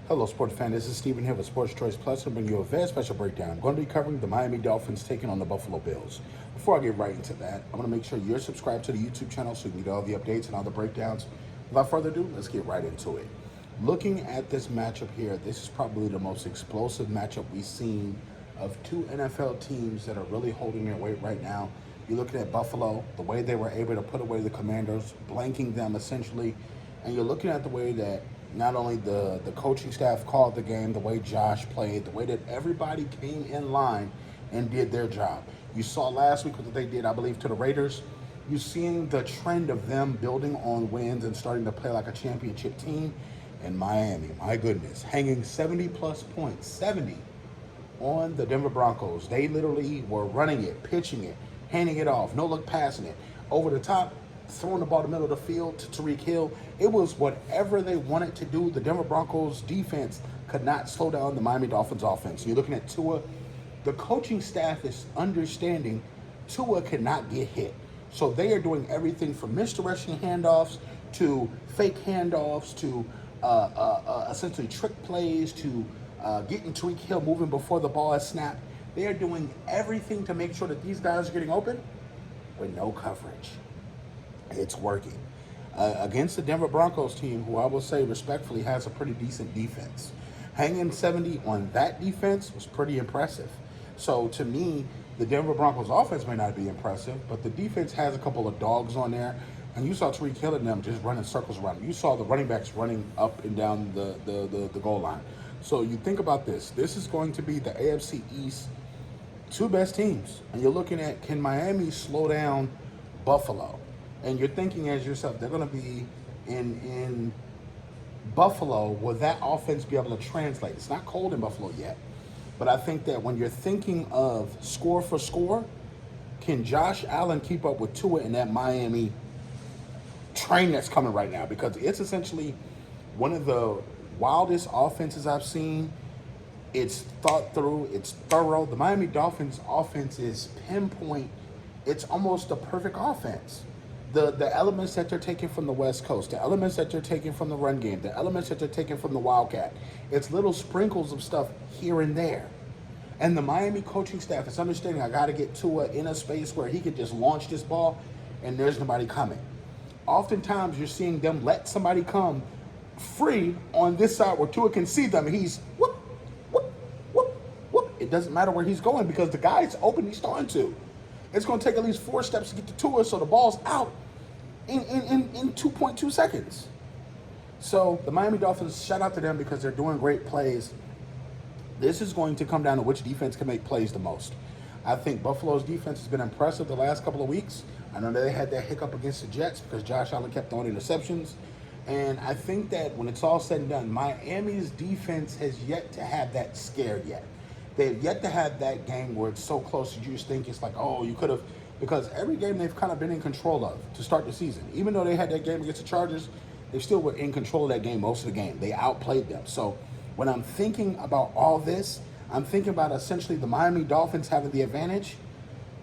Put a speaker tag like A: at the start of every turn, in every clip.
A: Hello, sports fan. This is Steven here with Sports Choice Plus. I'm bringing you a very special breakdown. I'm going to be covering the Miami Dolphins taking on the Buffalo Bills. Before I get right into that, I want to make sure you're subscribed to the YouTube channel so you can get all the updates and all the breakdowns. Without further ado, let's get right into it. Looking at this matchup here, this is probably the most explosive matchup we've seen of two NFL teams that are really holding their weight right now. You're looking at Buffalo, the way they were able to put away the Commanders, blanking them essentially, and you're looking at the way that not only the coaching staff called the game, the way Josh played, the way that everybody came in line and did their job. You saw last week what they did, I believe, to the Raiders. You're seeing the trend of them building on wins and starting to play like a championship team. And Miami, my goodness, hanging 70-plus points, 70 on the Denver Broncos. They literally were running it, pitching it, handing it off, no look passing it, over the top, throwing the ball in the middle of the field to Tariq Hill. It was whatever they wanted to do. The Denver Broncos defense could not slow down the Miami Dolphins offense. You're looking at Tua. The coaching staff is understanding Tua cannot get hit. So they are doing everything from misdirection handoffs to fake handoffs to essentially trick plays to getting Tariq Hill moving before the ball is snapped. They are doing everything to make sure that these guys are getting open with no coverage. It's working. Against the Denver Broncos team, who I will say respectfully has a pretty decent defense. Hanging 70 on that defense was pretty impressive. So to me, the Denver Broncos offense may not be impressive, but the defense has a couple of dogs on there. And you saw Tariq Hill and them just running circles around him. You saw the running backs running up and down the goal line. So you think about this. This is going to be the AFC East two best teams. And you're looking at, can Miami slow down Buffalo? And you're thinking as yourself, they're going to be in Buffalo. Will that offense be able to translate? It's not cold in Buffalo yet. But I think that when you're thinking of score for score, can Josh Allen keep up with Tua in that Miami train that's coming right now? Because it's essentially one of the wildest offenses I've seen. It's thought through. It's thorough. The Miami Dolphins offense is pinpoint. It's almost a perfect offense. The elements that they're taking from the West Coast, the elements that they're taking from the run game, the elements that they're taking from the Wildcat, it's little sprinkles of stuff here and there. And the Miami coaching staff is understanding I got to get Tua in a space where he can just launch this ball and there's nobody coming. Oftentimes you're seeing them let somebody come free on this side where Tua can see them and he's whoop, whoop, whoop, whoop. It doesn't matter where he's going because the guy's open he's throwing to. It's going to take at least 4 steps to get to Tua, so the ball's out in 2.2 seconds. So the Miami Dolphins, shout out to them because they're doing great plays. This is going to come down to which defense can make plays the most. I think Buffalo's defense has been impressive the last couple of weeks. I know they had that hiccup against the Jets because Josh Allen kept throwing interceptions. And I think that when it's all said and done, Miami's defense has yet to have that scared yet. They've yet to have that game where it's so close that you just think it's like, oh, you could have, because every game they've kind of been in control of to start the season. Even though they had that game against the Chargers, they still were in control of that game most of the game. They outplayed them. So when I'm thinking about all this, I'm thinking about essentially the Miami Dolphins having the advantage,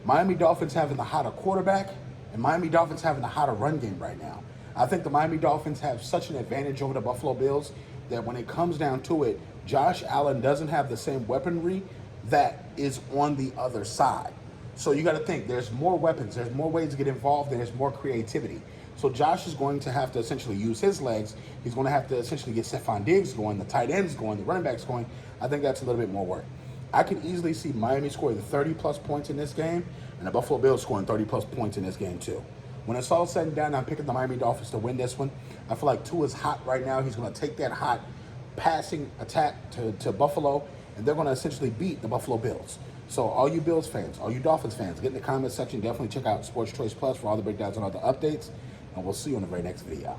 A: Miami Dolphins having the hotter quarterback, and Miami Dolphins having the hotter run game right now. I think the Miami Dolphins have such an advantage over the Buffalo Bills that when it comes down to it, Josh Allen doesn't have the same weaponry that is on the other side. So you got to think, there's more weapons, there's more ways to get involved, and there's more creativity. So Josh is going to have to essentially use his legs. He's going to have to essentially get Stephon Diggs going, the tight ends going, the running backs going. I think that's a little bit more work. I can easily see Miami scoring 30-plus points in this game, and the Buffalo Bills scoring 30-plus points in this game too. When it's all said and done, I'm picking the Miami Dolphins to win this one. I feel like Tua is hot right now. He's going to take that hot passing attack to Buffalo, and they're going to essentially beat the Buffalo Bills. So all you Bills fans, all you Dolphins fans, get in the comment section. Definitely check out Sports Choice Plus for all the breakdowns and all the updates, and we'll see you in the very next video.